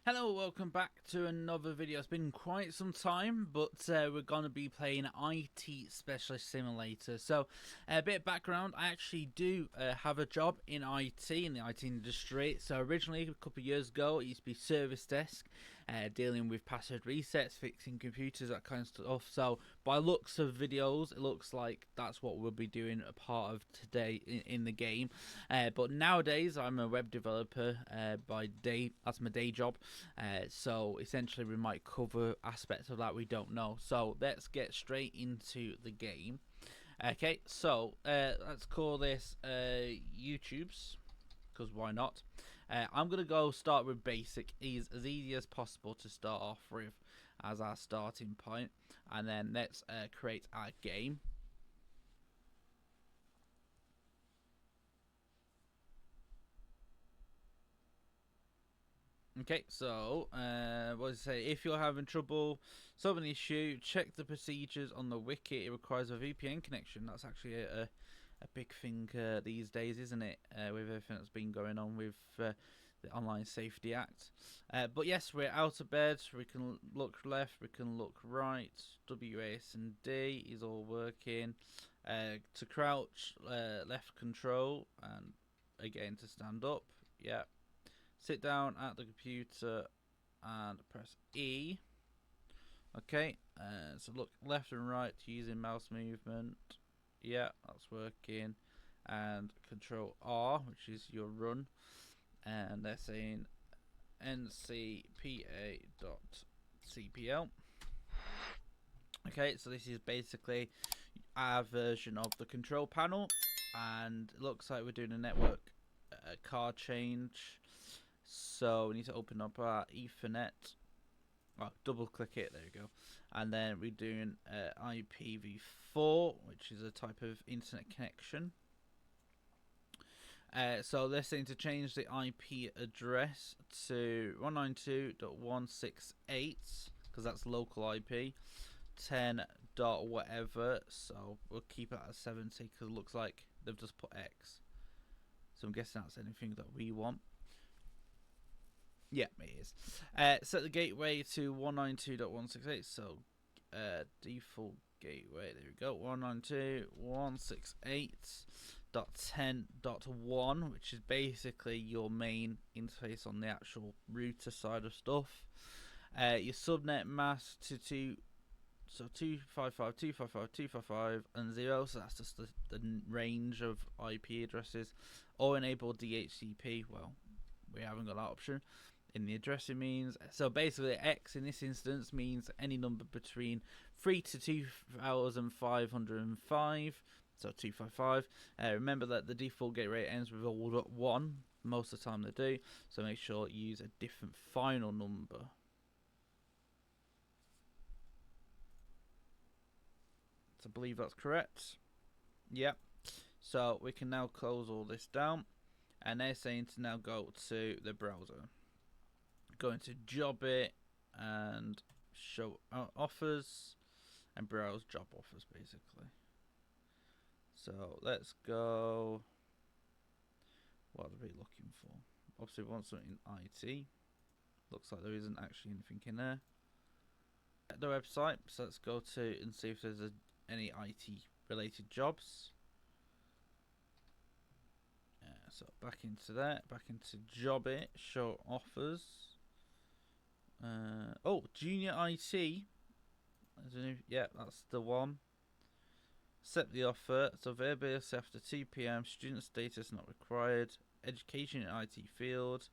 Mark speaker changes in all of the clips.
Speaker 1: Hello, welcome back to another video. It's been quite some time, but we're going to be playing IT Specialist Simulator. So, a bit of background, I actually do have a job in IT, in the IT industry. So originally, a couple of years ago, it used to be service desk, dealing with password resets, fixing computers, that kind of stuff. So, by looks of videos, it looks like that's what we'll be doing a part of today in the game. But nowadays, I'm a web developer by day. That's my day job. So essentially we might cover aspects of that we don't know. So let's get straight into the game. Okay, so let's call this YouTube's, because why not? I'm going to go start with basic, as easy as possible to start off with as our starting point. And then let's create our game. Okay, so what does it say? If you're having trouble solving the issue, check the procedures on the wiki. It requires a VPN connection. That's actually a big thing these days, isn't it? With everything that's been going on with the Online Safety Act. But yes, we're out of bed. We can look left, we can look right. WAS and D is all working. To crouch, left control, and again to stand up. Yeah. Sit down at the computer and press E. Okay, so look left and right using mouse movement. Yeah, that's working. And Control R, which is your run. And they're saying ncpa.cpl. Okay, so this is basically our version of the control panel. And it looks like we're doing a network card change. So we need to open up our Ethernet. Oh, double click it, there you go. And then we're doing IPv4, which is a type of internet connection. So they're saying to change the IP address to 192.168, because that's local IP. 10 dot whatever, so we'll keep it at 70 because it looks like they've just put X. So I'm guessing that's anything that we want. Yeah, it is. Set the gateway to 192.168. So default gateway. There we go. 192.168.10.1, which is basically your main interface on the actual router side of stuff. Your subnet mask to 255, 255, 255, and 0. So that's just the range of IP addresses. Or enable DHCP. Well, we haven't got that option in the addressing means. So basically X in this instance means any number between 3 to 2505, so 255. Remember that the default gate rate ends with a 1. Most of the time they do, so make sure you use a different final number. So I believe that's correct. Yep. So we can now close all this down, and they're saying to now go to the browser. Going to job it and show offers and browse job offers basically. So let's go. What are we looking for? Obviously we want something in IT. Looks like there isn't actually anything in there. The website, so let's go to and see if there's any IT related jobs. So back into that, back into job it, show offers. Oh, junior IT. Yeah, that's the one. Accept the offer. So availability after 2 p.m. Student status not required. Education in IT field.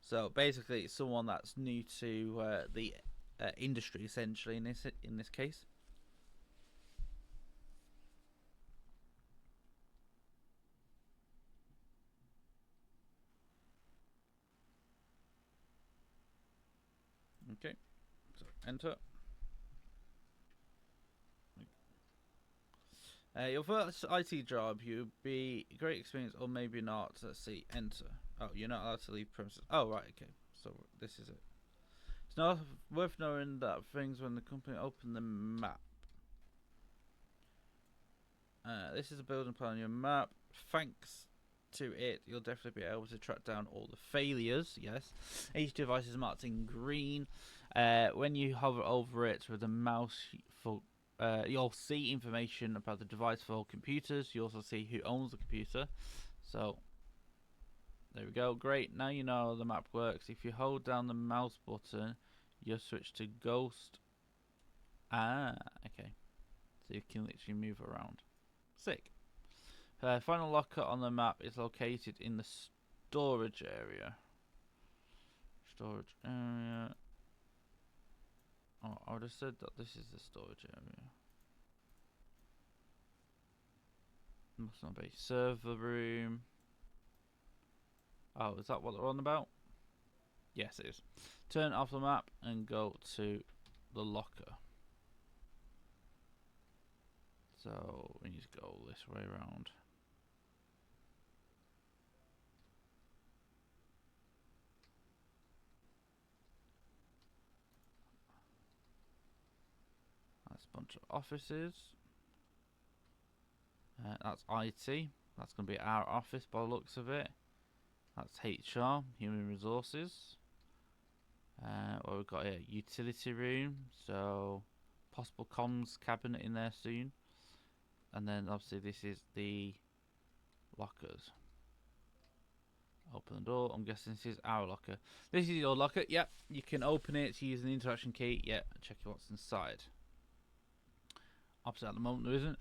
Speaker 1: So basically, it's someone that's new to the industry, essentially in this case. Okay, so enter. Your first IT job, you'll be a great experience, or maybe not. Let's see, enter. Oh, you're not allowed to leave premises. Oh, right, okay. So this is it. It's not worth knowing that things when the company opened the map. This is a building plan on your map. Thanks to it, you'll definitely be able to track down all the failures. Yes, each device is marked in green. When you hover over it with the mouse, you'll see information about the device for computers. You also see who owns the computer. So there we go. Great. Now you know how the map works. If you hold down the mouse button, you'll switch to ghost. Okay. So you can literally move around. Sick. Final locker on the map is located in the storage area. Storage area. Oh, I would have said that this is the storage area. Must not be. Server room. Oh, is that what they're on about? Yes, it is. Turn off the map and go to the locker. So we need to go this way around. That's a bunch of offices. That's IT. That's going to be our office by the looks of it. That's HR, Human Resources. What we've got here, utility room. So possible comms cabinet in there soon. And then obviously this is the lockers. Open the door. I'm guessing this is our locker. This is your locker. Yep. You can open it using the interaction key. Yep. Check what's inside. Opposite at the moment there isn't.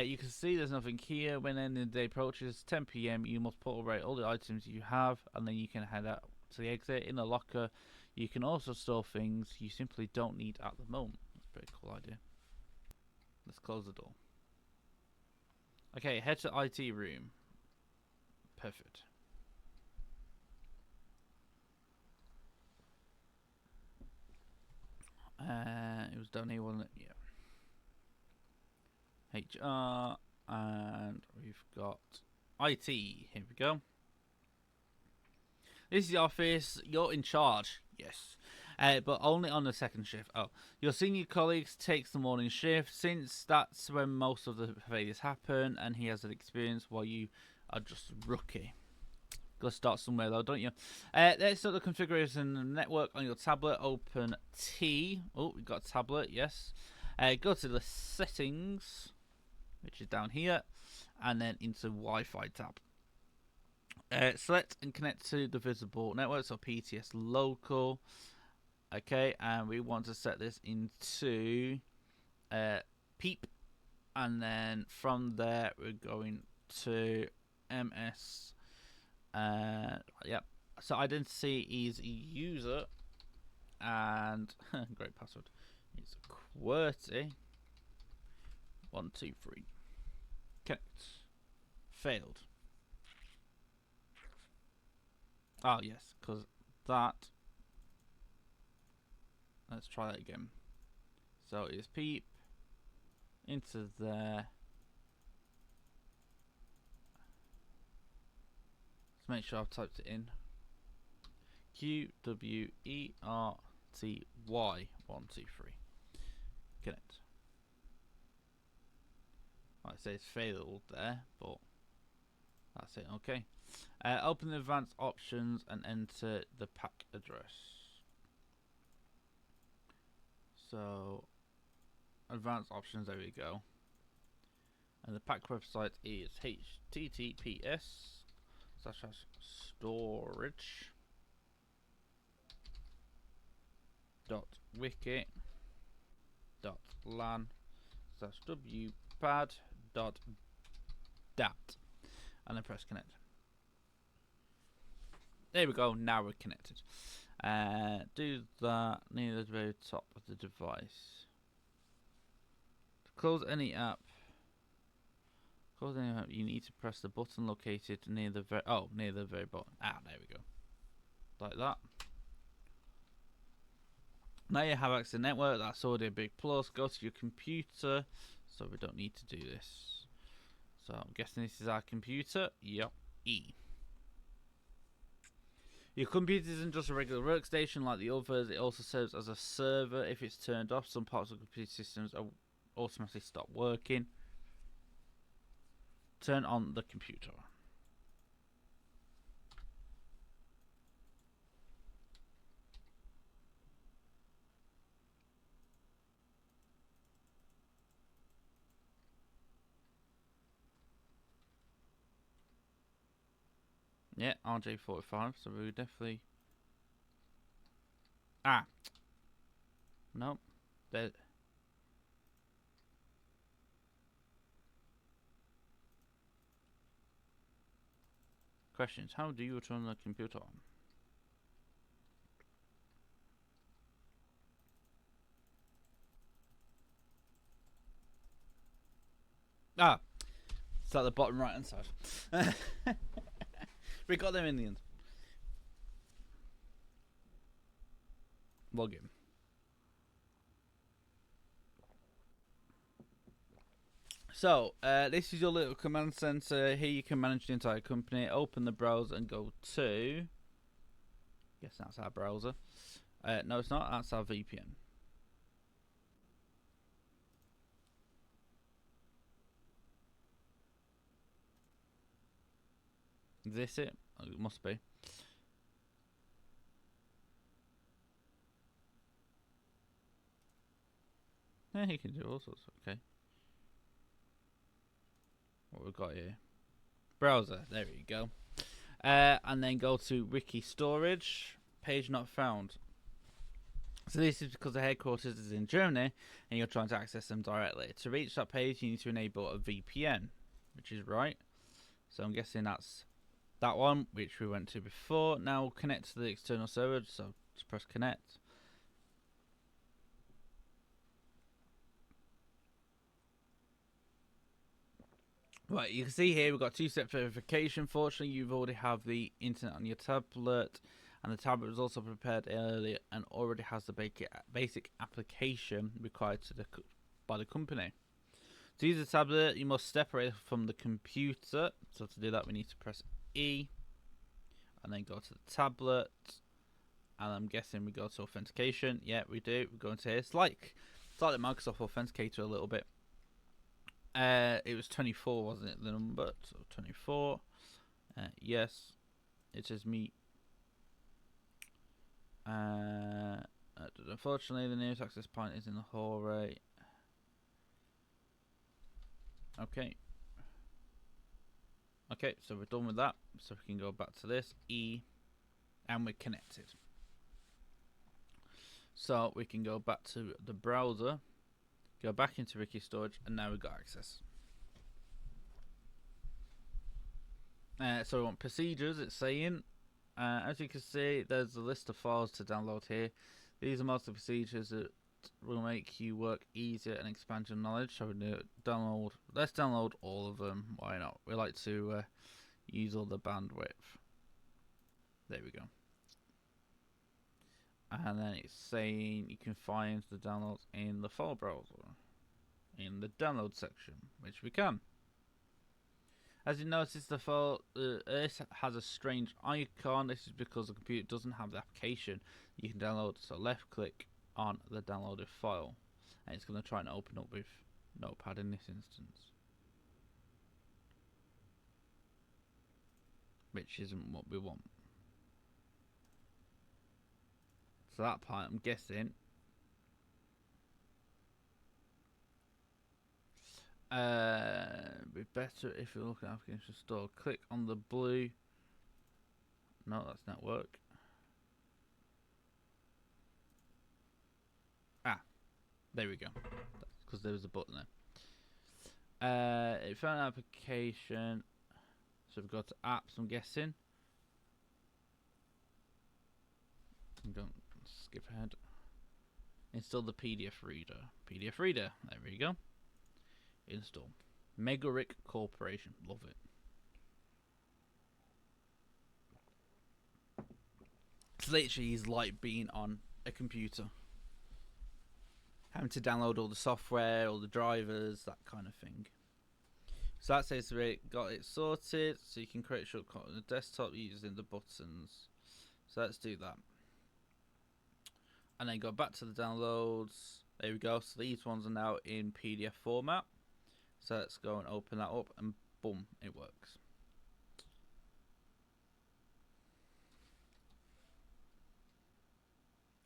Speaker 1: You can see there's nothing here. When the end of the day approaches 10 PM, you must put away all the items you have, and then you can head out to the exit. In the locker, you can also store things you simply don't need at the moment. That's a pretty cool idea. Let's close the door. Okay, head to IT room. Perfect. It was down here, wasn't it? Yeah. HR, and we've got IT. Here we go. This is the office. You're in charge. Yes. But only on the second shift. Oh, your senior colleagues takes the morning shift, since that's when most of the failures happen, and he has an experience while you are just a rookie. Gotta start somewhere though, don't you? Let's start the configuration of the network on your tablet. Open T. Oh, we've got a tablet. Yes. Go to the settings, which is down here, and then into Wi-Fi tab. Select and connect to the visible network, so PTS local. Okay, and we want to set this into PEEP, and then from there we're going to MS. Yep. So identity is user, and great password. It's QWERTY. 1, 2, 3. Connect. Failed. Oh yes, because that. Let's try that again. So it's PEEP into there. Let's make sure I've typed it in. QWERTY 1, 2, 3. Connect. Right, it says failed there, but that's it. Okay. Open the advanced options and enter the pack address. So, advanced options, there we go. And the pack website is https://storage.wiki.lan/wpad.dat, and then press connect. There we go. Now we're connected. Do that near the very top of the device. To close any app, you need to press the button located near the very bottom. There we go. Like that. Now you have access to the network. That's already a big plus. Go to your computer, so we don't need to do this. So I'm guessing this is our computer. Yep. E. Your computer isn't just a regular workstation like the others. It also serves as a server. If it's turned off, some parts of the computer systems are automatically stop working. Turn on the computer. Yeah, RJ45. So we definitely. Ah, nope. There. Questions. How do you turn the computer on? Ah, it's at the bottom right hand side. We got them in the end. Login. So, this is your little command center. Here you can manage the entire company. Open the browser and go to. Yes, that's our browser. No, it's not. That's our VPN. Is this it? Oh, it must be. Yeah, you can do all sorts. Okay. What we've got here? Browser. There you go. And then go to wiki storage. Page not found. So this is because the headquarters is in Germany and you're trying to access them directly. To reach that page, you need to enable a VPN, which is right. So I'm guessing that's that one, which we went to before. Now we'll connect to the external server, so just press connect. Right, you can see here we've got two-step verification. Fortunately, you've already have the internet on your tablet, and the tablet was also prepared earlier and already has the basic application required by the company. To use the tablet, you must separate from the computer. So to do that, we need to press E, and then go to the tablet. And I'm guessing we go to authentication. Yeah, we do. We go into here. It's like Microsoft Authenticator a little bit. It was 24, wasn't it? The number, so 24. Yes, it is me. Unfortunately, the nearest access point is in the hallway. Okay. Okay, so we're done with that. So we can go back to this E, and we're connected. So we can go back to the browser, go back into wiki storage, and now we've got access. So we want procedures. It's saying, as you can see, there's a list of files to download here. These are most of the procedures that will make you work easier and expand your knowledge. So we download. Let's download all of them. Why not? We like to use all the bandwidth. There we go. And then it's saying you can find the downloads in the file browser, in the download section, which we can. As you notice, the file this has a strange icon. This is because the computer doesn't have the application you can download. So left click on the downloaded file, and it's going to try and open up with Notepad in this instance, which isn't what we want. So that part, I'm guessing, be better if you're looking at application store. Click on the blue. No, that's not work. Ah, there we go. That's because there was a button there. It found an application. So we've got to apps, I'm guessing. Don't skip ahead. Install the PDF reader. PDF reader. There we go. Install. Megaric Corporation. Love it. It's literally like being on a computer. Having to download all the software, all the drivers, that kind of thing. So that says we got it sorted. So you can create a shortcut on the desktop using the buttons. So let's do that. And then go back to the downloads. There we go. So these ones are now in PDF format. So let's go and open that up, and boom, it works.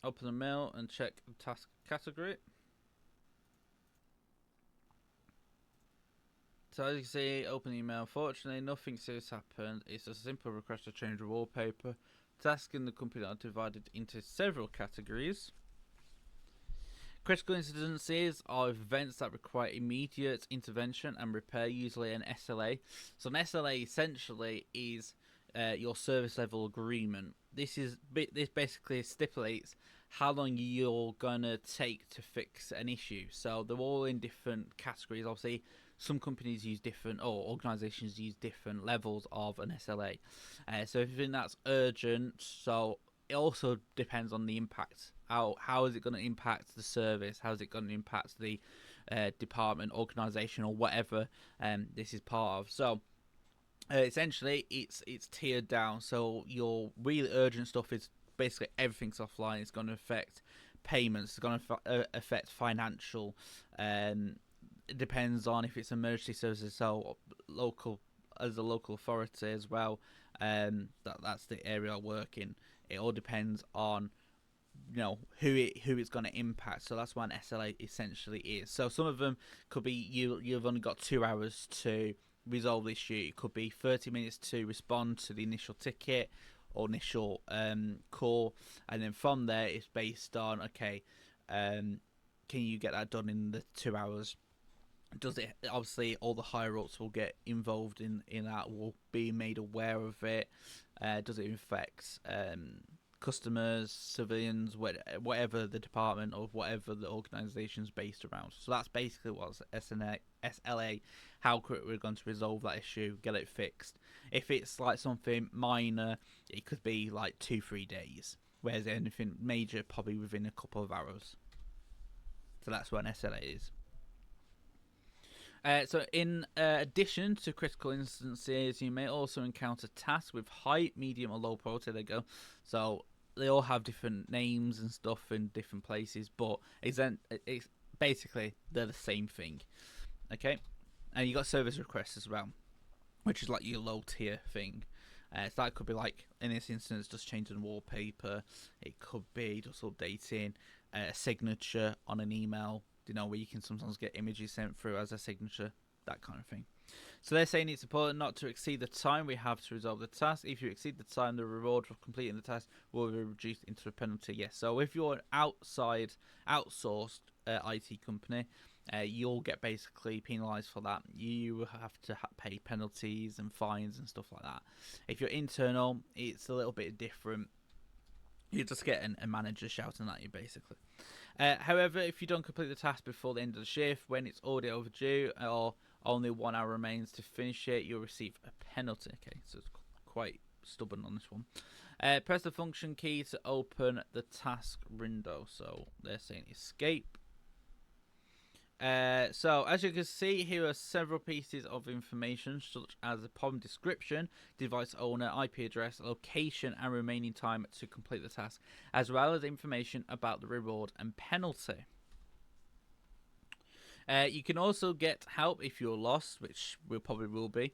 Speaker 1: Open the mail and check the task category. So as you can see, open email. Fortunately, nothing serious happened. It's a simple request to change the wallpaper. Tasks in the company are divided into several categories. Critical incidences are events that require immediate intervention and repair, usually an SLA. So an SLA essentially is your service level agreement. This basically stipulates how long you're gonna take to fix an issue. So they're all in different categories. Obviously, some companies use different, or organisations use different levels of an SLA. So if you think that's urgent, so it also depends on the impact. How is it going to impact the service? How is it going to impact the department, organisation, or whatever this is part of? So essentially, it's tiered down. So your really urgent stuff is basically everything's offline. It's going to affect payments. It's going to affect financial. It depends on if it's emergency services. So local, as a local authority as well. That's the area I work in. It all depends on who it's going to impact. So that's what an SLA essentially is. So some of them could be you've only got 2 hours to resolve the issue. It could be 30 minutes to respond to the initial ticket or initial call, and then from there it's based on can you get that done in the 2 hours. Does it, obviously all the higher ups will get involved in that, will be made aware of it. Does it affect customers, civilians, whatever the department or whatever the organisation's based around? So that's basically what's SLA, how quick we're going to resolve that issue, get it fixed. If it's like something minor, it could be like 2-3 days, whereas anything major probably within a couple of hours. So that's what an SLA is. So in addition to critical instances, you may also encounter tasks with high, medium, or low priority. There you go. So they all have different names and stuff in different places, but it's basically they're the same thing. Okay, and you got service requests as well, which is like your low tier thing. So that could be like, in this instance, just changing the wallpaper. It could be just updating a signature on an email, where you can sometimes get images sent through as a signature, that kind of thing. So they're saying it's important not to exceed the time we have to resolve the task. If you exceed the time, the reward for completing the task will be reduced into a penalty. Yes, so if you're an outsourced IT company, you'll get basically penalised for that. You have to pay penalties and fines and stuff like that. If you're internal, it's a little bit different. You just get a manager shouting at you, basically. However, if you don't complete the task before the end of the shift, when it's already overdue, or only 1 hour remains to finish it, you'll receive a penalty. Okay, so it's quite stubborn on this one. Press the function key to open the task window. So they're saying escape. So as you can see, here are several pieces of information, such as the problem description, device owner, IP address, location, and remaining time to complete the task, as well as information about the reward and penalty. You can also get help if you're lost, which we probably will be.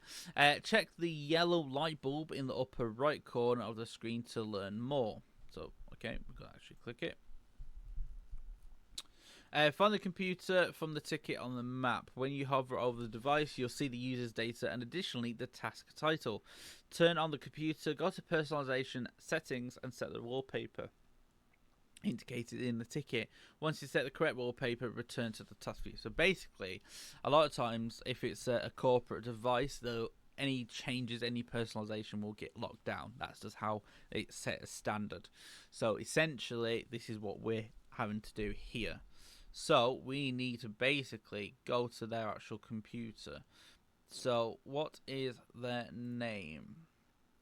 Speaker 1: Check the yellow light bulb in the upper right corner of the screen to learn more. So, okay, we're going to actually click it. Find the computer from the ticket on the map. When you hover over the device, you'll see the user's data and additionally the task title. Turn on the computer, go to personalization settings and set the wallpaper indicated in the ticket. Once you set the correct wallpaper, return to the task view. So basically, a lot of times, if it's a corporate device, though, any changes, any personalization will get locked down. That's just how it's set as standard. So essentially, this is what we're having to do here. So we need to basically go to their actual computer. So what is their name?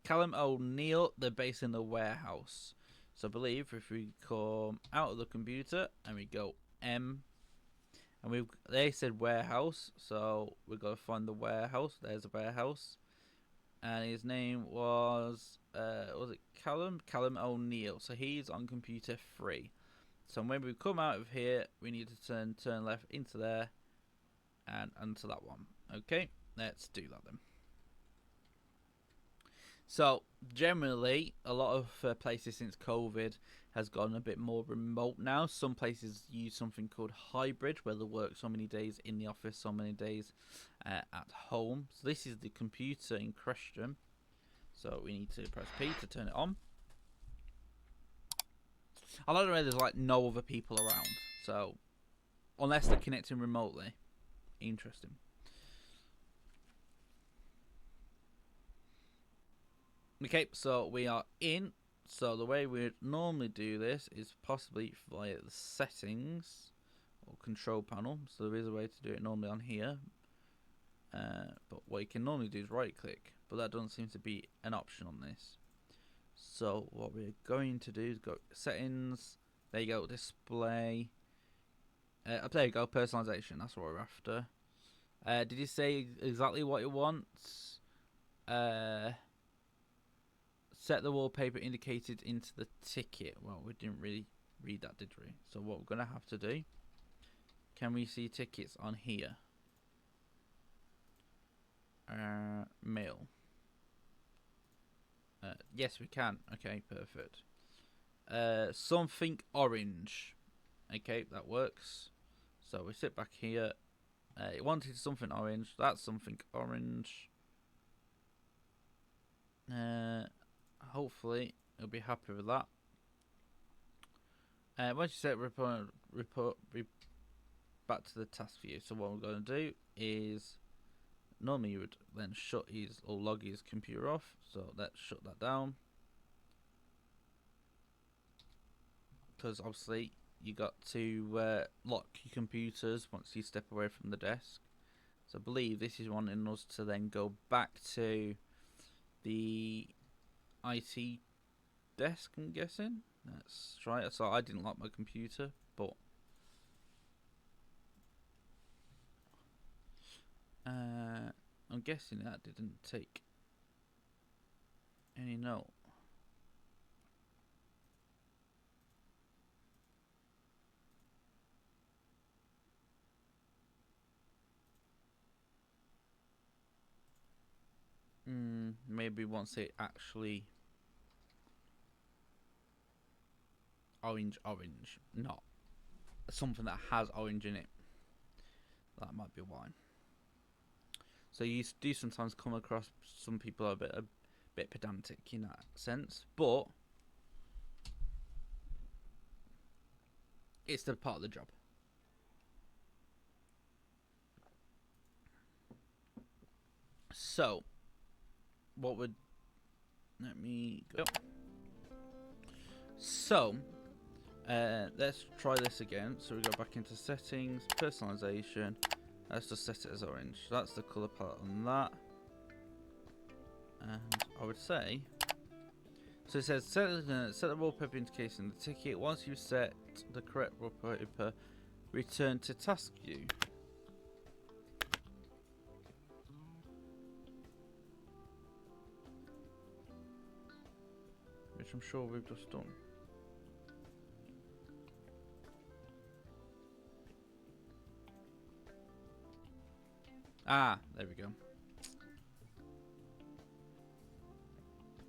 Speaker 1: Callum O'Neill. They're based in the warehouse. So I believe if we come out of the computer and we go M, and they said warehouse, so we've got to find the warehouse. There's a warehouse, and his name was it Callum O'Neill. So he's on computer 3. So when we come out of here, we need to turn left into there and onto that one. Okay, let's do that then. So generally, a lot of places since COVID has gotten a bit more remote now. Some places use something called hybrid, where they work so many days in the office, so many days at home. So this is the computer in question. So we need to press P to turn it on. I like the way there's like no other people around. So unless they're connecting remotely. Interesting. Okay, so we are in. So the way we'd normally do this is possibly via the settings or control panel. So there is a way to do it normally on here. But what you can normally do is right click, but that doesn't seem to be an option on this. So what we're going to do is go settings. There you go, display. There you go, personalization. That's what we're after. Did you say exactly what it wants? Set the wallpaper indicated into the ticket. Well, we didn't really read that, did we? So what we're going to have to do, can we see tickets on here? Mail. Yes, we can. Okay, perfect. Something orange. Okay, that works. So we sit back here. It wanted something orange. That's something orange. Hopefully it'll be happy with that. Once you set report back to the task view. So what we're going to do is, normally you would then shut his or log his computer off. So let's shut that down, because obviously you got to lock your computers once you step away from the desk. So I believe this is wanting us to then go back to the IT desk, I'm guessing. Let's try it. So I didn't lock my computer, but I'm guessing that didn't take any note. Maybe once it actually orange, not something that has orange in it. That might be why. So you do sometimes come across some people are a bit pedantic in that sense, but it's the part of the job. So what would, let me go. So let's try this again. So we go back into settings, personalization. Let's just set it as orange. That's the color palette on that. And I would say, so it says set the wallpaper indication in the ticket. Once you set the correct wallpaper, return to task view. Which I'm sure we've just done. Ah, there we go.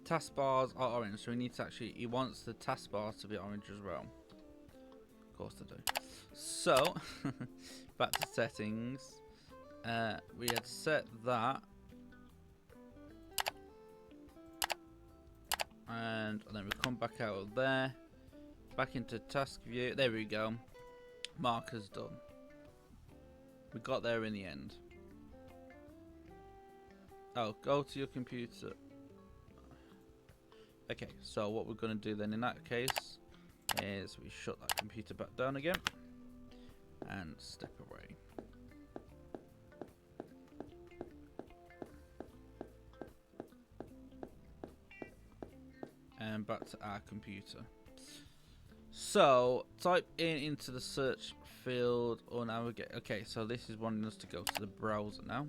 Speaker 1: Taskbars are orange, so we need to actually, he wants the taskbars to be orange as well. Of course they do. So, back to settings. We had set that. And then we come back out of there. Back into task view. There we go. Marker's done. We got there in the end. Oh, go to your computer. Okay, so what we're going to do then in that case is we shut that computer back down again and step away. And back to our computer. So type into the search field or navigate. Okay, so this is wanting us to go to the browser now.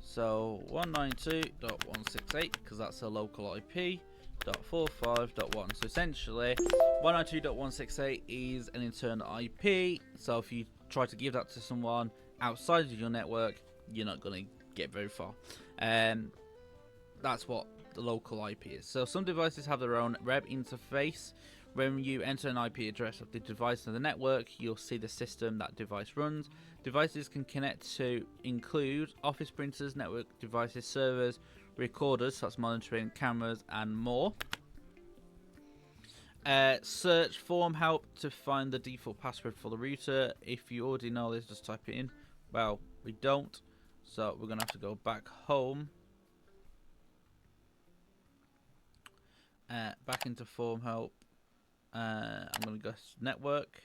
Speaker 1: So 192.168, because that's a local IP, .45.1. So essentially 192.168 is an internal IP. So if you try to give that to someone outside of your network, you're not going to get very far. That's what the local IP is. So some devices have their own web interface. When you enter an IP address of the device on the network, you'll see the system that device runs. Devices can connect to include office printers, network devices, servers, recorders, such as monitoring, cameras, and more. Search form help to find the default password for the router. If you already know this, just type it in. Well, we don't, so we're gonna have to go back home. Back into form help. I'm gonna go network.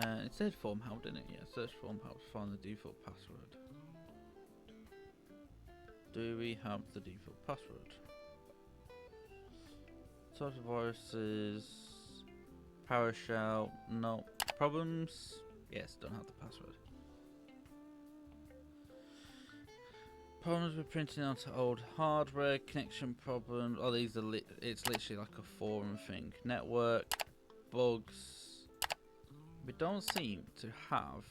Speaker 1: It said form help, didn't it? Yeah, search form help to find the default password. Do we have the default password? Types of viruses, PowerShell, no. Problems? Yes, don't have the password. Problems with printing onto old hardware, connection problems. Oh, these are it's literally like a forum thing. Network, bugs. We don't seem to have,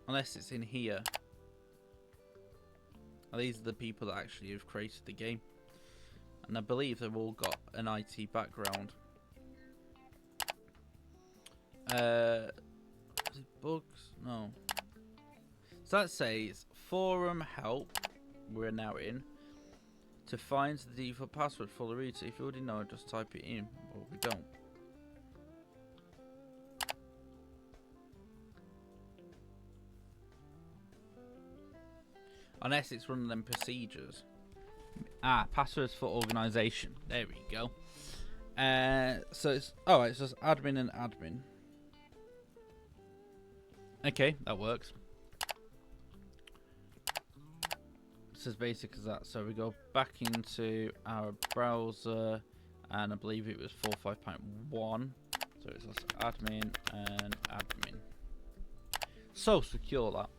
Speaker 1: unless it's in here. Oh, these are the people that actually have created the game, and I believe they've all got an IT background. Is it bugs? No. So that says forum help. We're now in to find the default password for the router. If you already know it, just type it in. But we don't. Unless it's one of them procedures. Passwords for organization. There we go. So it's alright, so it's admin and admin. Okay, that works. It's as basic as that. So we go back into our browser, and I believe it was 4.5.1. So it's admin and admin. So secure that.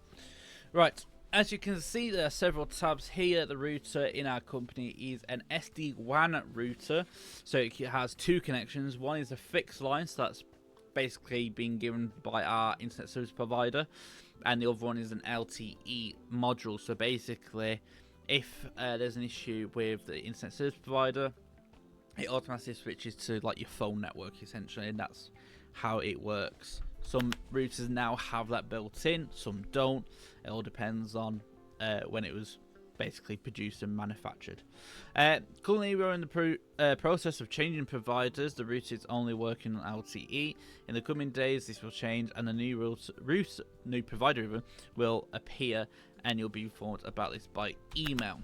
Speaker 1: Right. As you can see, there are several tabs here. The router in our company is an SD-WAN router, so it has two connections. One is a fixed line, so that's basically being given by our internet service provider, and the other one is an LTE module. So basically, if there's an issue with the internet service provider, it automatically switches to like your phone network essentially, and that's how it works. Some routers now have that built in, some don't. It all depends on when it was basically produced and manufactured. Currently, we're in the process of changing providers. The router is only working on LTE. In the coming days, this will change, and a new new provider even will appear, and you'll be informed about this by email.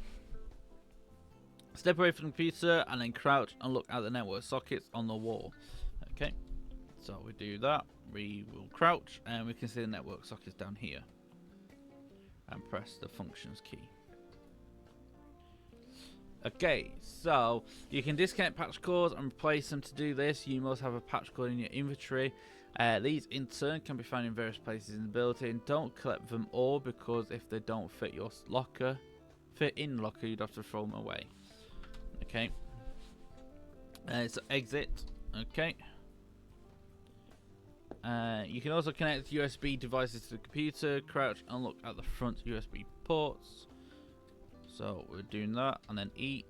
Speaker 1: Step away from the computer and then crouch and look at the network sockets on the wall. Okay, so we do that. We will crouch and we can see the network sockets down here, and press the functions key. Okay, so you can disconnect patch cords and replace them. To do this, you must have a patch cord in your inventory. These in turn can be found in various places in the building. Don't collect them all, because if they don't fit your locker, you'd have to throw them away. Okay. So exit. Okay. You can also connect USB devices to the computer, crouch and look at the front USB ports. So we're doing that, and then E,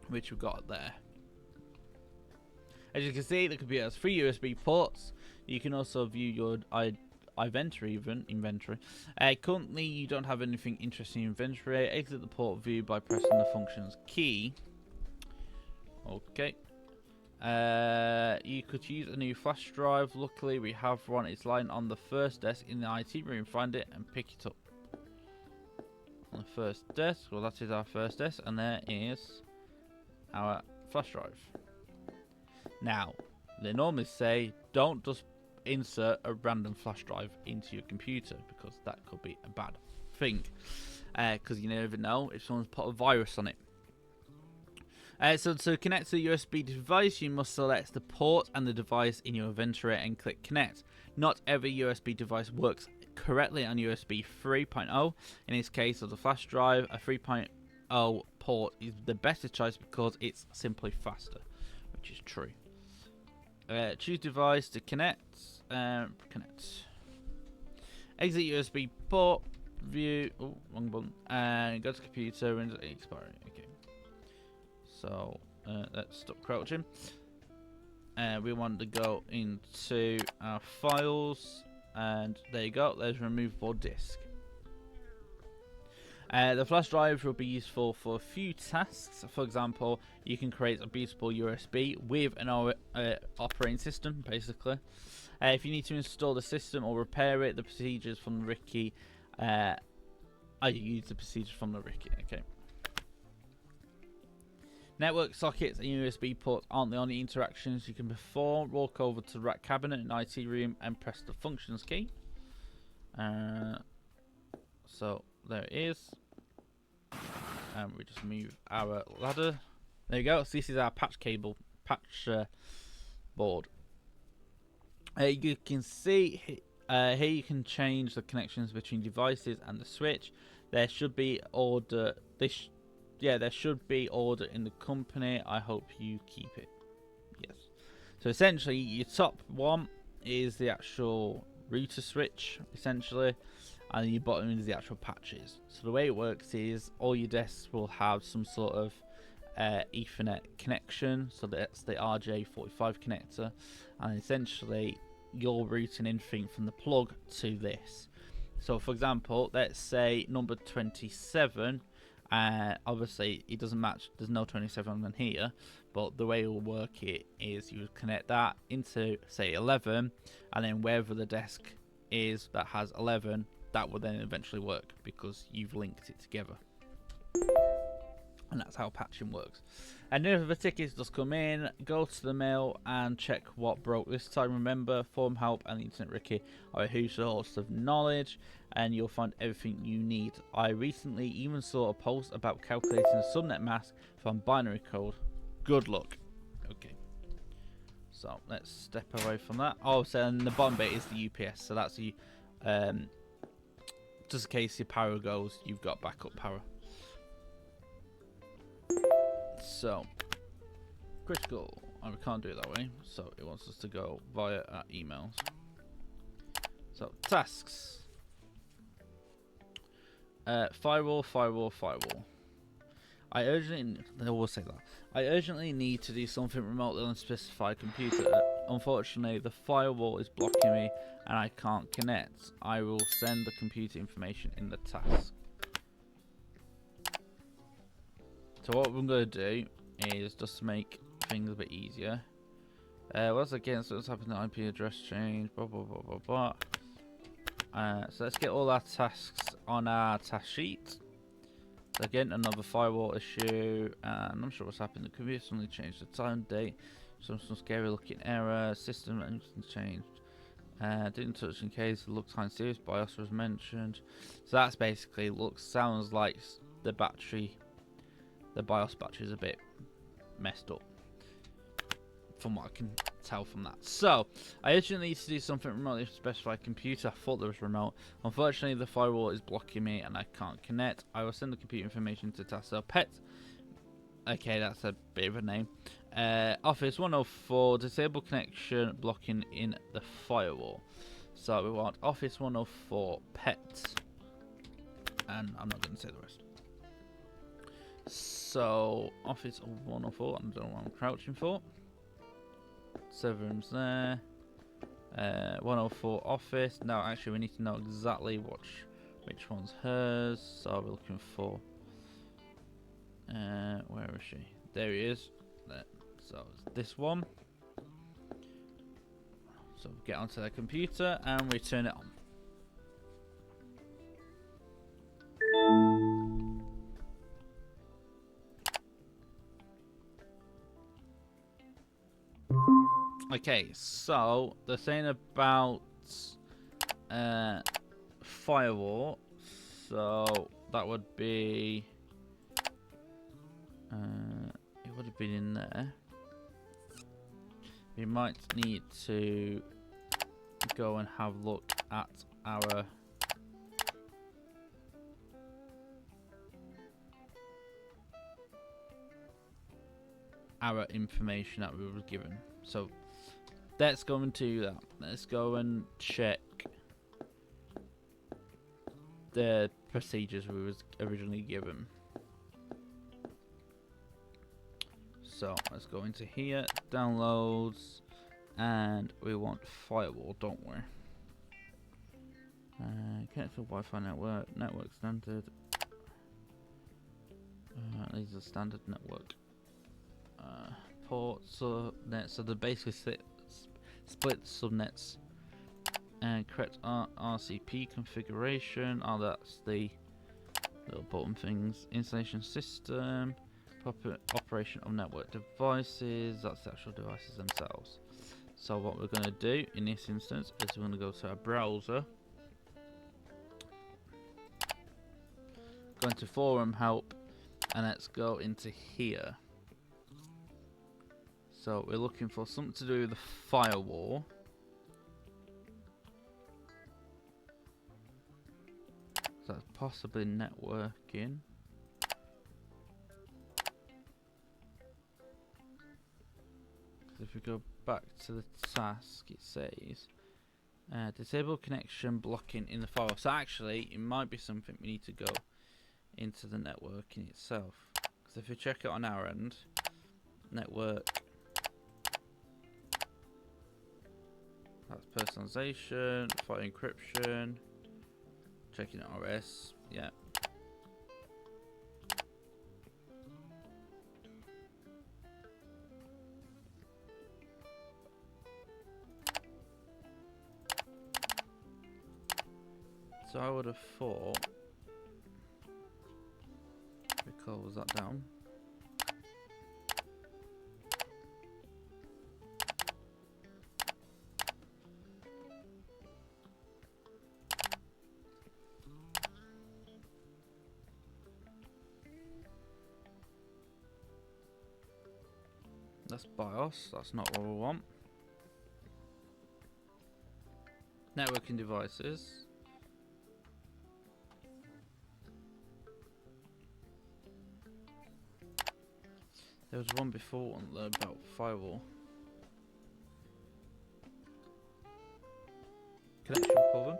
Speaker 1: which we've got there. As you can see, the computer has 3 USB ports. You can also view your inventory. Currently, you don't have anything interesting in inventory. Exit the port view by pressing the functions key. Okay. You could use a new flash drive. Luckily, we have one. It's lying on the first desk in the IT room. Find it and pick it up. On the first desk. Well, that is our first desk, and there is our flash drive. Now, they normally say don't just insert a random flash drive into your computer, because that could be a bad thing. Because you never know if someone's put a virus on it. So to connect to the USB device, you must select the port and the device in your inventory and click connect. Not every USB device works correctly on USB 3.0. In this case of the flash drive, a 3.0 port is the better choice because it's simply faster. which is true. Choose device to connect. Connect. Exit USB port. View. Oh, wrong button. And go to computer and expiry. Okay. So let's stop crouching. We want to go into our files, and there you go. There's removable disk. The flash drive will be useful for a few tasks. For example, you can create a bootable USB with an operating system, basically. If you need to install the system or repair it, the procedures from the Ricky. You use the procedures from the Ricky. Okay. Network sockets and USB ports aren't the only interactions you can perform. Walk over to the rack cabinet in IT room and press the functions key. So there it is. And we just move our ladder. There you go. So this is our patch cable, board. You can see here you can change the connections between devices and the switch. There should be order. There should be order in the company. I hope you keep it. Yes. So essentially, your top one is the actual router switch, essentially, and your bottom is the actual patches. So the way it works is all your desks will have some sort of Ethernet connection. So that's the RJ45 connector, and essentially you're routing anything from the plug to this. So for example, let's say number 27. Obviously it doesn't match, there's no 27 on here, but the way it will work it is you would connect that into say 11, and then wherever the desk is that has 11, that will then eventually work because you've linked it together. And that's how patching works. And if the tickets does come in, go to the mail and check what broke this time. Remember, forum help and the Internet Ricky are a huge source of knowledge, and you'll find everything you need. I recently even saw a post about calculating a subnet mask from binary code. Good luck. Okay. So let's step away from that. Oh, so and the bottom bit is the UPS. So that's the just in case your power goes, you've got backup power. So, critical. Oh, we can't do it that way, so it wants us to go via our emails. So, tasks. Firewall. I will say that. I urgently need to do something remotely on a specified computer. Unfortunately, the firewall is blocking me and I can't connect. I will send the computer information in the task. So what we're going to do is just to make things a bit easier. Once again, so what's happening to IP address change, blah blah blah blah blah. So let's get all our tasks on our task sheet. So again, another firewall issue, and I'm not sure what's happened. The computer suddenly changed the time, date, some scary looking error, system and changed. Didn't touch in case it looks kind of serious. BIOS was mentioned. So that's basically sounds like the battery. The BIOS battery is a bit messed up, from what I can tell from that. So, I urgently need to do something remotely specified computer. I thought there was remote. Unfortunately, the firewall is blocking me and I can't connect. I will send the computer information to Tasso Pet. Okay, that's a bit of a name. Office 104, disable connection blocking in the firewall. So, we want Office 104 Pet. And I'm not going to say the rest. So, Office 104, I don't know what I'm crouching for. Server rooms there. 104 Office. Now, actually, we need to know exactly which one's hers. So, we're looking for. Where is she? There he is. There. So, it's this one. So, get onto the computer and we turn it on. Okay, so the thing about firewall, so that would be it would have been in there. We might need to go and have a look at our our information that we were given. So let's go and do that. Let's go and check the procedures we was originally given. So let's go into here, downloads, and we want firewall, don't we? Connect to Wi-Fi network standard. These are standard network ports. So they're basically split subnets. And correct RCP configuration. Oh, that's the little bottom things. Installation system. Proper operation of network devices. That's the actual devices themselves. So what we're going to do in this instance is we're going to go to our browser. Go into forum help. And let's go into here. So we're looking for something to do with the firewall. So that's possibly networking. If we go back to the task, it says disable connection blocking in the firewall. So actually, it might be something we need to go into the networking itself. Because if we check it on our end, network, that's personalization, file encryption, checking RS, yeah. So I would have thought we close that down. That's BIOS, that's not what we want. Networking devices. There was one before about firewall. Connection problem.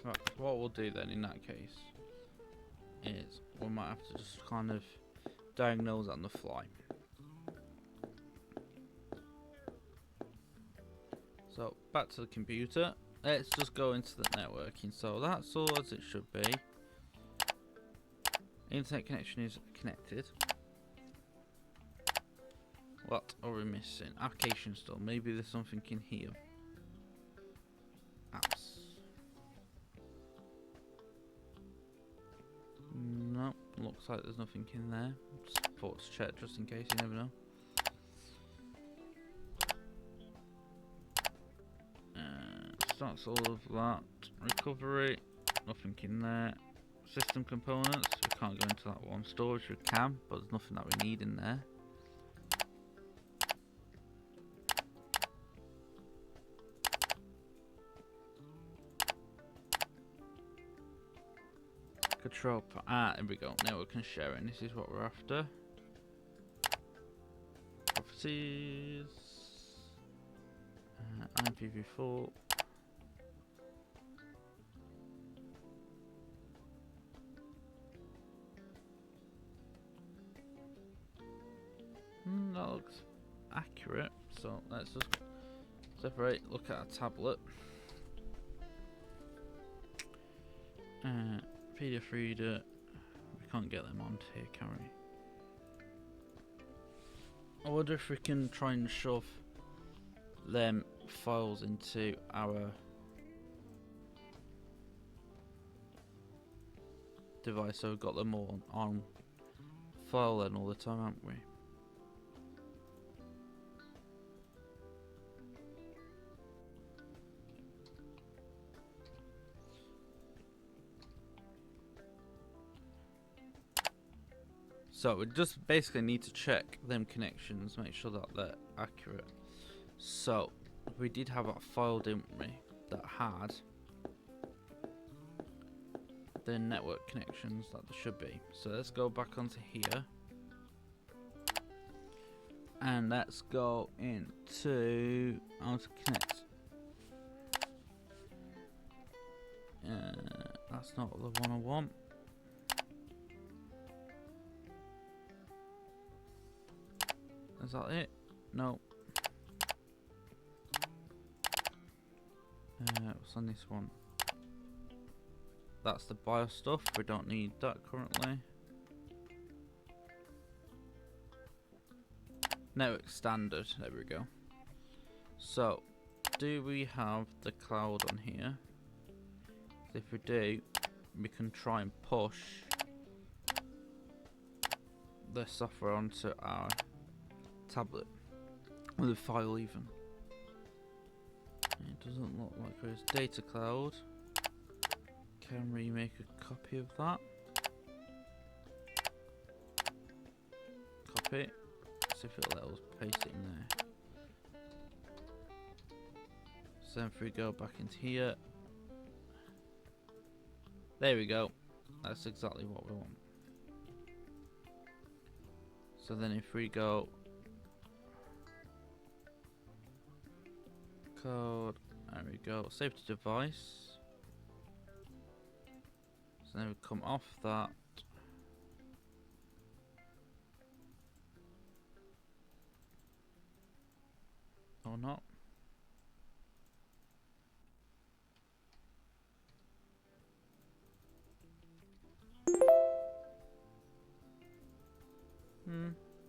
Speaker 1: Right, what we'll do then in that case is we might have to just kind of diagnose on the fly. So back to the computer. Let's just go into the networking. So that's all as it should be. Internet connection is connected. What are we missing? Application store. Maybe there's something in here. Apps. No, looks like there's nothing in there. Just thought to check just in case, you never know. Starts all of that. Recovery, nothing in there. System components, we can't go into that one. Storage we can, but there's nothing that we need in there. Control, there we go. Network and sharing, this is what we're after. Properties, IPv4. That looks accurate, so let's just separate, look at a tablet. PDF reader, we can't get them onto here, can we? I wonder if we can try and shove them files into our device so we've got them all on file then all the time, haven't we? So we just basically need to check them connections, make sure that they're accurate. So we did have a file, didn't we, that had the network connections that there should be. So let's go back onto here. And let's go into how to connect. That's not the one I want. Is that it? No. What's on this one? That's the BIOS stuff. We don't need that currently. Network standard. There we go. So, do we have the cloud on here? If we do, we can try and push the software onto our tablet with a file even. It doesn't look like there's data cloud. Can we make a copy of that? Copy. See if it'll let us paste it in there. So if we go back into here, there we go. That's exactly what we want. So then if we go code, there we go, save to device. So then we come off that. Or not.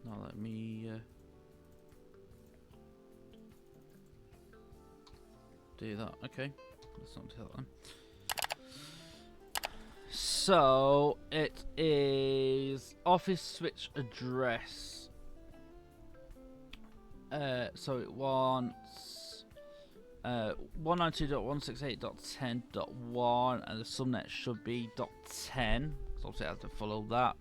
Speaker 1: Now let me do that. Okay, let's not do that then. So it is office switch address. So it wants 192.168.10.1 and the subnet should be .10. So obviously it has to follow that.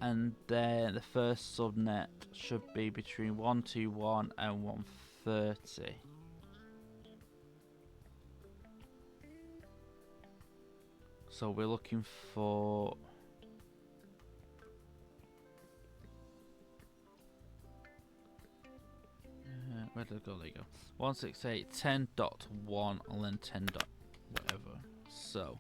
Speaker 1: And then the first subnet should be between 121 and 130. So we're looking for where did it go? There you go. 168.10.1 and then 10. Whatever. So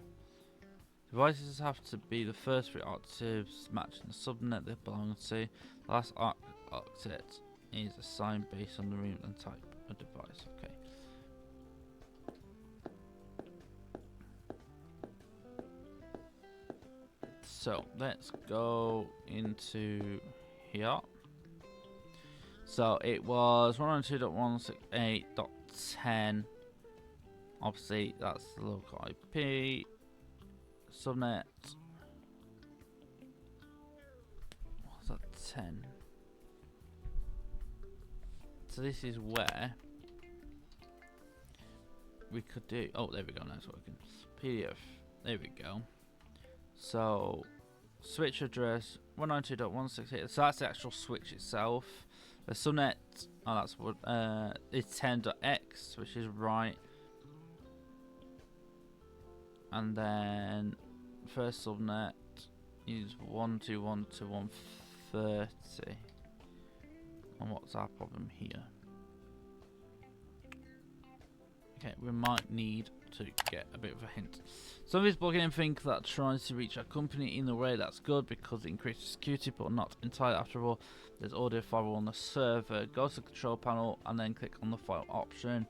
Speaker 1: devices have to be the first three octaves matching the subnet they belong to. The last octet is assigned based on the root and type of device. Okay. So let's go into here. So it was 192.168.10. Obviously that's the local IP. Subnet. What's that? 10. So this is where we could do. Oh, there we go. Now it's working. PDF. There we go. So switch address 192.168. So that's the actual switch itself. The subnet. Oh, that's what. It's 10.x, which is right. And then first subnet is 121 to 130. And what's our problem here? Okay, we might need to get a bit of a hint. Some of these plugins think that tries to reach our company in a way that's good because it increases security, but not entirely. After all, there's audio firewall on the server. Go to the control panel and then click on the file option.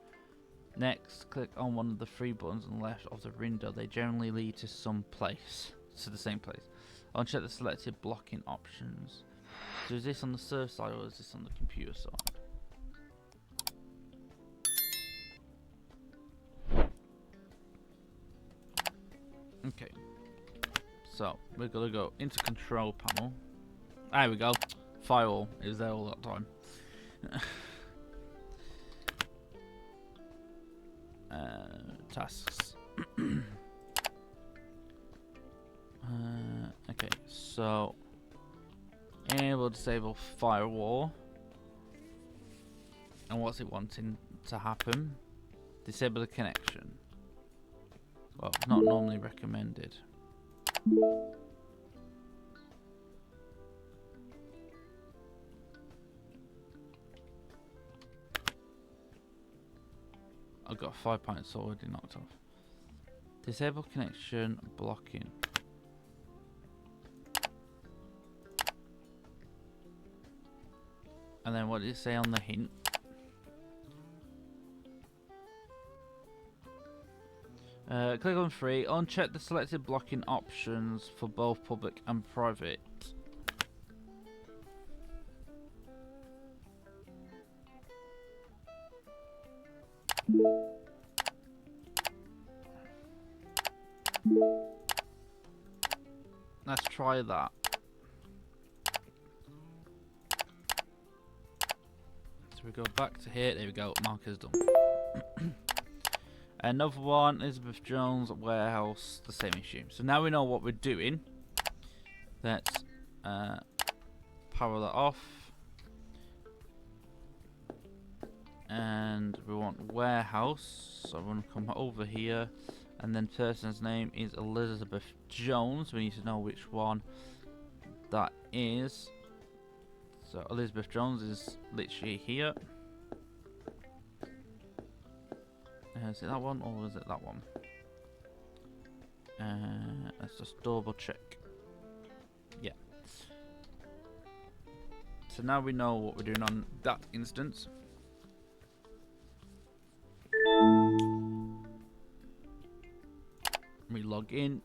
Speaker 1: Next, click on one of the three buttons on the left of the window. They generally lead to some place, to the same place. Uncheck the selected blocking options. So is this on the server side or is this on the computer side? Okay. So we're gonna go into control panel. There we go. Firewall is there all that time. Tasks. Okay, so Enable disable firewall. And what's it wanting to happen? Disable the connection. Well, it's not normally recommended. I've got 5 points already knocked off. Disable connection blocking. And then what did it say on the hint? Click on 3. Uncheck the selected blocking options for both public and private. Let's try that. So we go back to here. There we go. Marker's done. Another one, Elizabeth Jones warehouse, the same issue. So now we know what we're doing. Let's power that off. And we want warehouse. So I'm going to come over here. And then person's name is Elizabeth Jones. We need to know which one that is. So Elizabeth Jones is literally here. Is it that one or is it that one? Let's just double check. Yeah. So now we know what we're doing on that instance. We log in.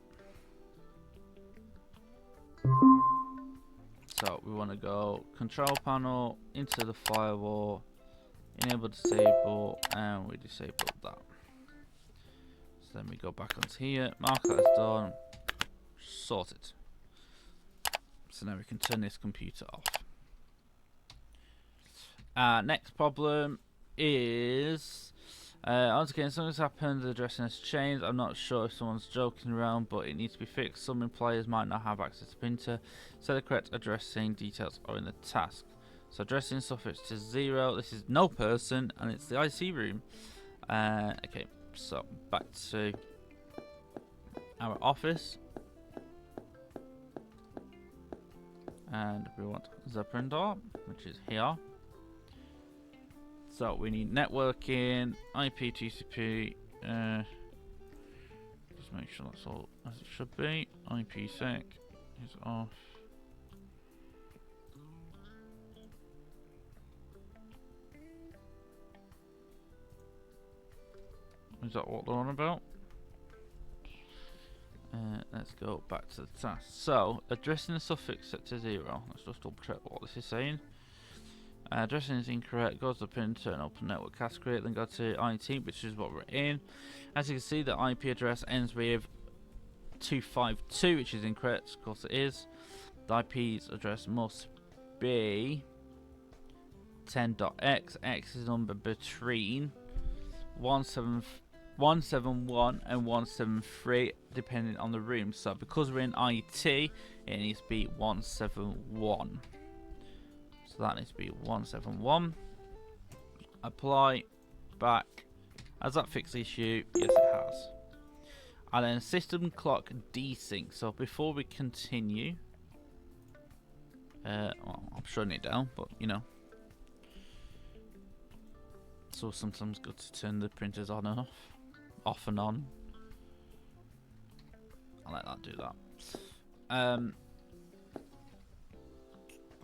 Speaker 1: So we want to go control panel into the firewall. Enable disable, and we disable that. So then we go back onto here, mark that as done, sorted. So now we can turn this computer off. Next problem is once again something's happened, the addressing has changed. I'm not sure if someone's joking around, but it needs to be fixed. Some employers might not have access to printer, so the correct addressing details are in the task. So addressing suffix to 0. This is no person, and it's the IC room. Okay, so back to our office, and we want Zeprindor, which is here. So we need networking, IP, TCP. Just make sure that's all as it should be. IPsec is off. Is that what they're on about? Let's go back to the task. So, addressing the suffix set to 0. Let's just double check what this is saying. Addressing is incorrect. Go to the printer and open network category. Then go to IT, which is what we're in. As you can see, the IP address ends with 252, which is incorrect. Of course, it is. The IP's address must be 10.x. X is number between 171 and 173 depending on the room. So because we're in IT, it needs to be 171. So that needs to be 171. Apply. Back. Has that fixed the issue? Yes, it has. And then system clock desync. So before we continue, well, I'm shutting it down, but you know, so sometimes good to turn the printers on and off and on. I'll let that do that.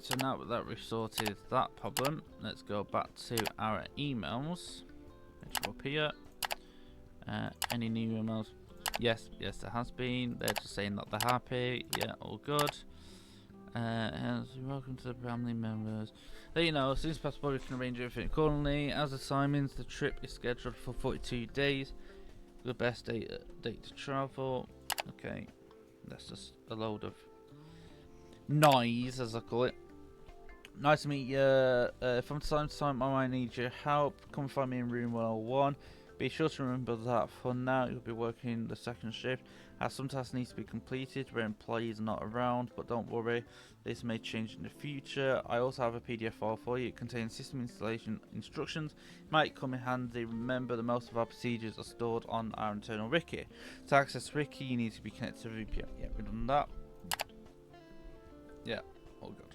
Speaker 1: So now that we've sorted that problem, let's go back to our emails, which are up here. Any new emails? Yes, there has been. They're just saying that they're happy. Yeah, all good. Welcome to the family members. There you know, as soon as possible we can arrange everything accordingly. As assignments, the trip is scheduled for 42 days. The best date to travel. Okay, that's just a load of noise, as I call it. Nice to meet you. From time to time I might need your help. Come find me in room 101. Be sure to remember that for now you'll be working the second shift. As some tasks need to be completed where employees are not around, but don't worry, this may change in the future. I also have a PDF file for you. It contains system installation instructions. It might come in handy. Remember that most of our procedures are stored on our internal wiki. To access wiki, you need to be connected to VPN. Yeah, we've done that. Yeah, all good.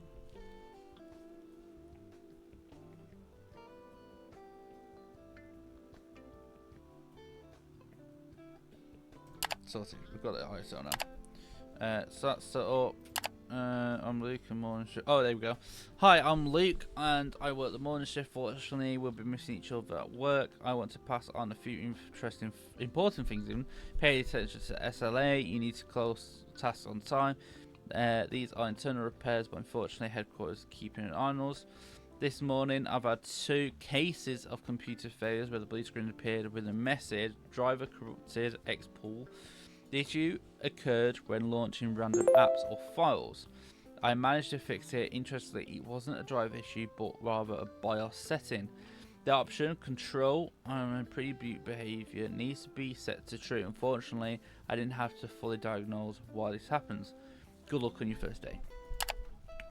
Speaker 1: Sorted. We've got the ISO now. So that's set up. I'm Luke and morning shift. Oh, there we go. Hi, I'm Luke and I work the morning shift. Fortunately, we'll be missing each other at work. I want to pass on a few interesting, important things. Even pay attention to SLA. You need to close tasks on time. These are internal repairs, but unfortunately, headquarters are keeping an eye on us. This morning, I've had 2 cases of computer failures where the blue screen appeared with a message: driver corrupted, expull. The issue occurred when launching random apps or files. I managed to fix it. Interestingly, it wasn't a driver issue, but rather a BIOS setting. The option control and preboot behavior needs to be set to true. Unfortunately, I didn't have to fully diagnose why this happens. Good luck on your first day.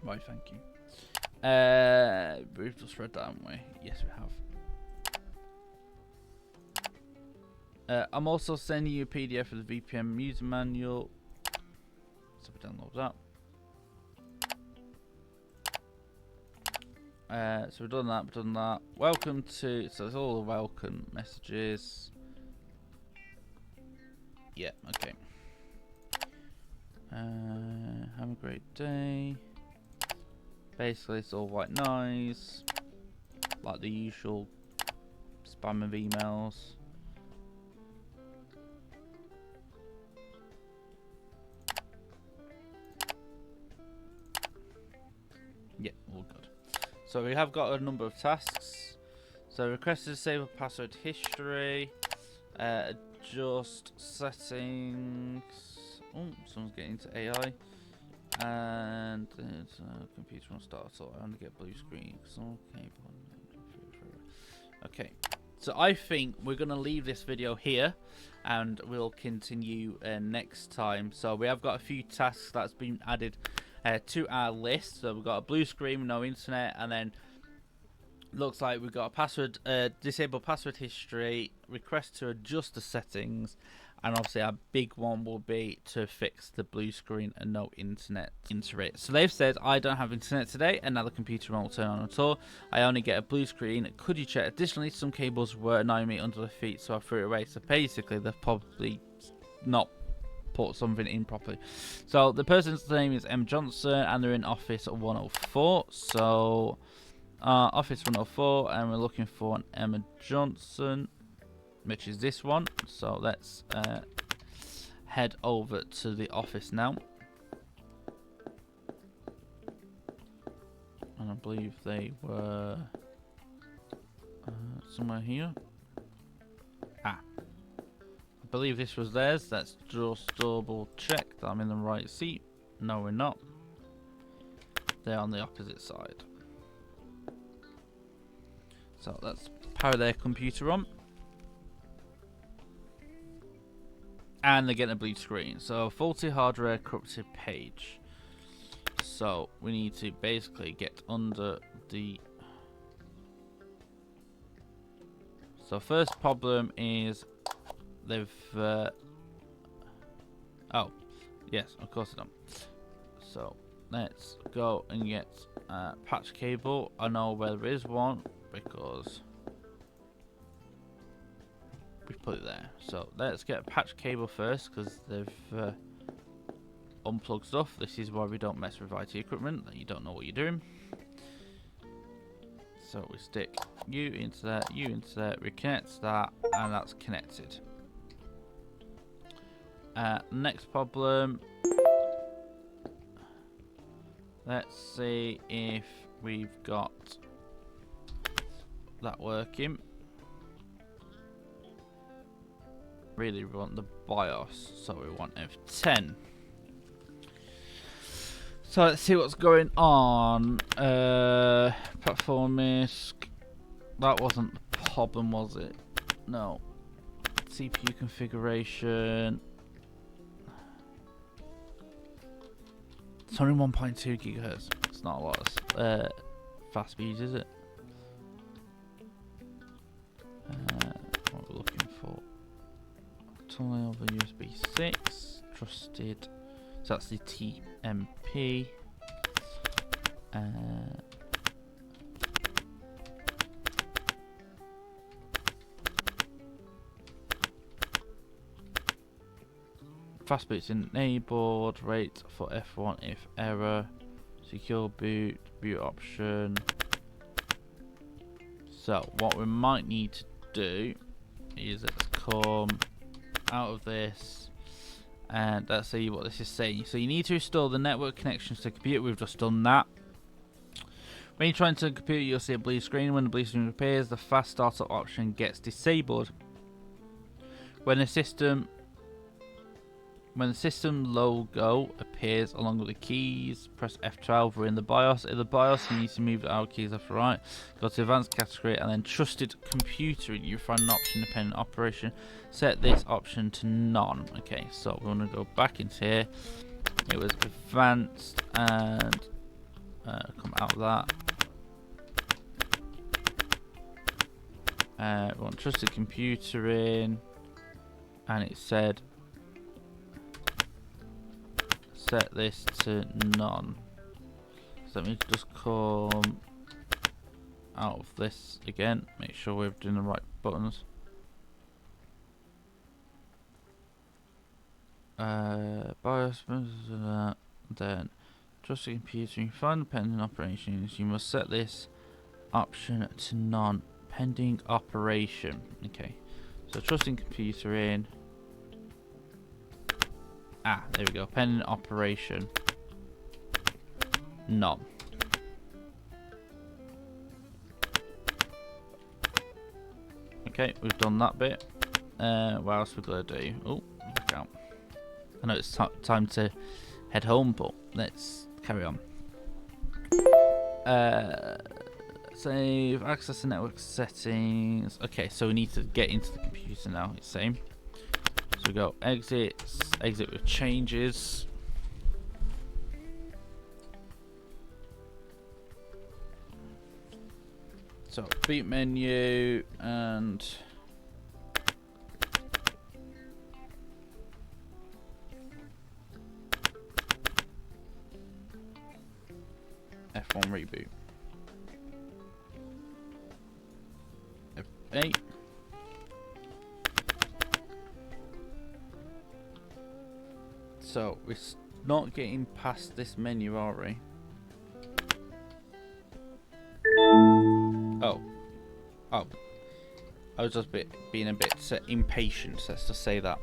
Speaker 1: Right, thank you. We've just read that, haven't we? Yes, we have. I'm also sending you a PDF of the VPN user manual. So we download that. So we've done that, Welcome to, so it's all the welcome messages. Yeah, okay. Have a great day. Basically, it's all white noise, like the usual spam of emails. Yeah, all good. So we have got a number of tasks. So request to disable password history, adjust settings. Oh, someone's getting into AI. And it's computer won't start, so I only get blue screen. Okay, so I think we're gonna leave this video here, and we'll continue next time. So we have got a few tasks that's been added to our list. So we've got a blue screen with no internet, and then looks like we've got a password, disable password history, request to adjust the settings. And obviously our big one will be to fix the blue screen and no internet into it. So they've said, I don't have internet today, and now the computer won't turn on at all. I only get a blue screen. Could you check? Additionally, some cables were annoying me under the feet, so I threw it away. So basically, they've probably not put something in properly. So the person's name is M. Johnson, and they're in office 104. So office 104, and we're looking for an Emma Johnson, which is this one. So let's head over to the office now. And I believe they were somewhere here. I believe this was theirs. Let's just double check that I'm in the right seat. No, we're not. They're on the opposite side. So let's power their computer on. And they're getting a blue screen. So faulty hardware, corrupted page. So we need to basically get under the... So first problem is they've... Oh, yes, of course I don't. So let's go and get a patch cable. I know where there is one because we've put it there. So let's get a patch cable first because they've unplugged stuff. This is why we don't mess with IT equipment, that you don't know what you're doing. So we stick you into there, you into there, we connect that, and that's connected. Next problem. Let's see if we've got that working. Really we want the BIOS, so we want F10. So let's see what's going on. Platform MISC. That wasn't the problem, was it? No. CPU configuration. It's only 1.2 gigahertz. It's not a lot of fast speeds, is it? What we're looking for. Tunnel over USB 6. Trusted. So that's the TMP. Fast boot's enabled. Rate for F1 if error. Secure boot. Boot option. So what we might need to do is let's come out of this and let's see what this is saying. So you need to restore the network connections to the computer. We've just done that. When you're trying to computer, you'll see a blue screen. When the blue screen appears, the fast startup option gets disabled. When the system logo appears along with the keys, press F12. We're in the BIOS. In the BIOS, you need to move the arrow keys left to right. Go to advanced category and then trusted computer. You find an option dependent operation. Set this option to none. Okay, so we're going to go back into here. It was advanced and come out of that. We want trusted computer in, and it said set this to none. So let me just come out of this again, make sure we're doing the right buttons. BIOS, then trusted computer. You find pending operations. You must set this option to none. Pending operation. Okay, so trusting computer in. There we go. Pending operation. None. Okay, we've done that bit. What else we got to do? Oh, look out. I know it's time to head home, but let's carry on. Save, access the network settings. Okay, so we need to get into the computer now, it's saying. So we go exit with changes. So boot menu and F1 reboot. F8. So we're not getting past this menu, are we? Oh. I was just being a bit impatient, let's just say that.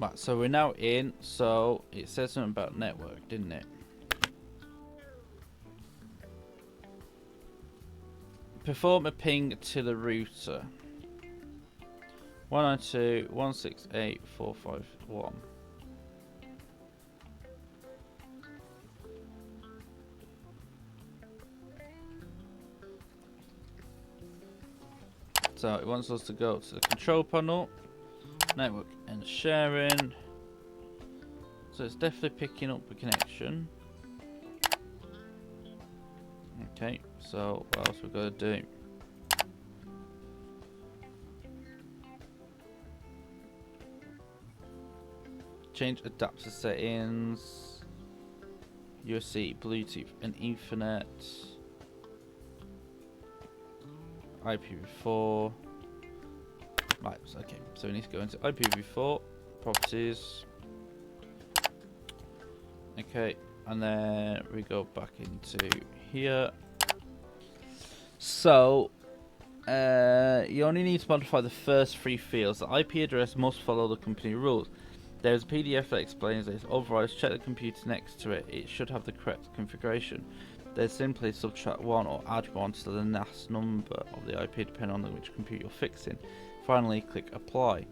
Speaker 1: Right, so we're now in, so it says something about network, didn't it? Perform a ping to the router. 192.168.451. So it wants us to go to the control panel, network and sharing. So it's definitely picking up the connection. Okay, so what else we've got to do? Change adapter settings, USB, Bluetooth and Ethernet, IPv4. Right, okay, so we need to go into IPv4, properties. Okay, and then we go back into here. So, you only need to modify the first three fields. The IP address must follow the company rules. There's a PDF that explains this. Otherwise, check the computer next to it. It should have the correct configuration. There's simply subtract 1 or add 1 to the NAS number of the IP depending on which computer you're fixing. Finally, click apply.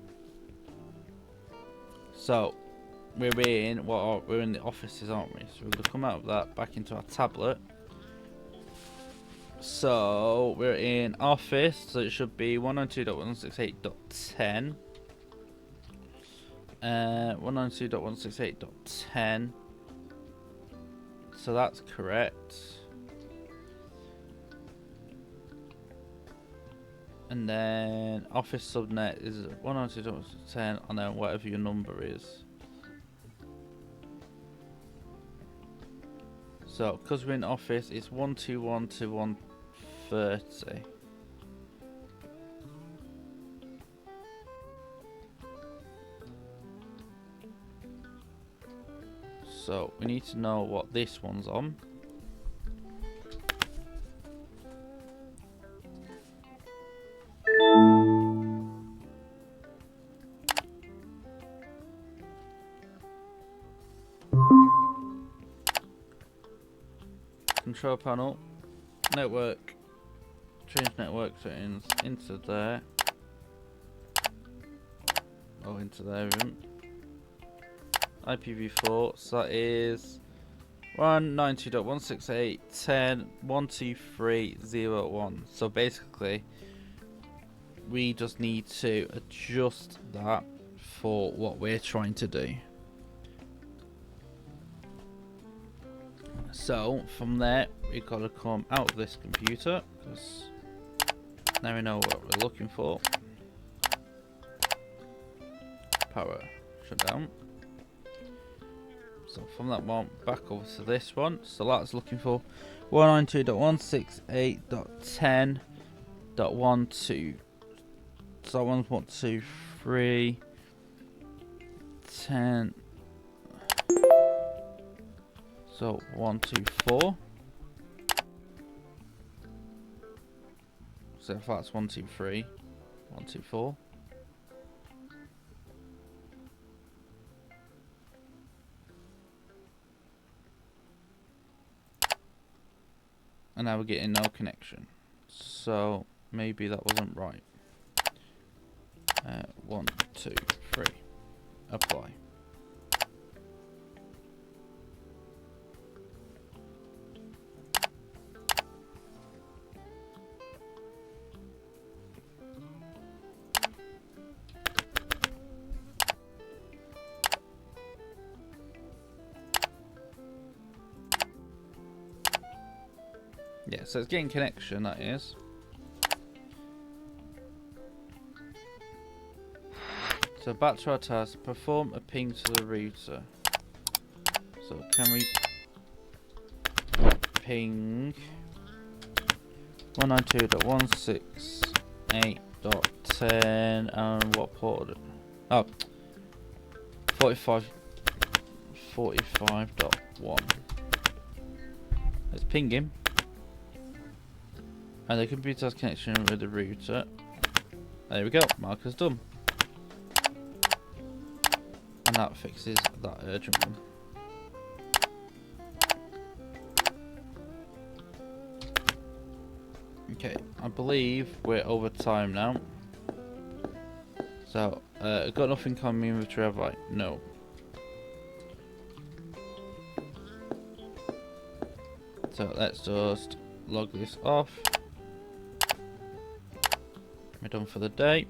Speaker 1: So, we're in the offices, aren't we? So we're going to come out of that back into our tablet. So we're in office, so it should be 192.168.10. 192.168.10. So that's correct. And then office subnet is 192.10, and then whatever your number is. So, because we're in office, it's 121 to 130. So, we need to know what this one's on. Control panel, network, change network settings into there. Oh, into there even. IPv4, so that is 192.168.10.123.01. So basically, we just need to adjust that for what we're trying to do. So from there, we've got to come out of this computer, because now we know what we're looking for. Power shut down. So from that one, back over to this one. So that's looking for 192.168.10.12. So that one's 1, 2, 3, 10. So 1, 2, 4. So if that's 1, 2, 3, 1, 2, 4. And now we're getting no connection. So maybe that wasn't right. 1, 2, 3. Apply. Yeah, so it's getting connection, that is. So back to our task, perform a ping to the router. So can we ping 192.168.10 and what port? Oh, 45.1. Let's ping him. And the computer has connection with the router. There we go, marker's done. And that fixes that urgent one. Okay, I believe we're over time now. So, got nothing coming with Trevor? No. So let's just log this off. We're done for the day.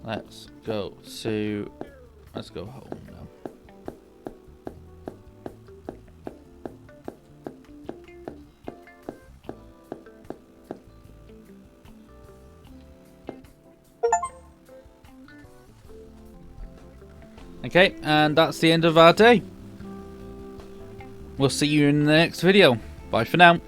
Speaker 1: Let's go home now. Okay, and that's the end of our day. We'll see you in the next video. Bye for now.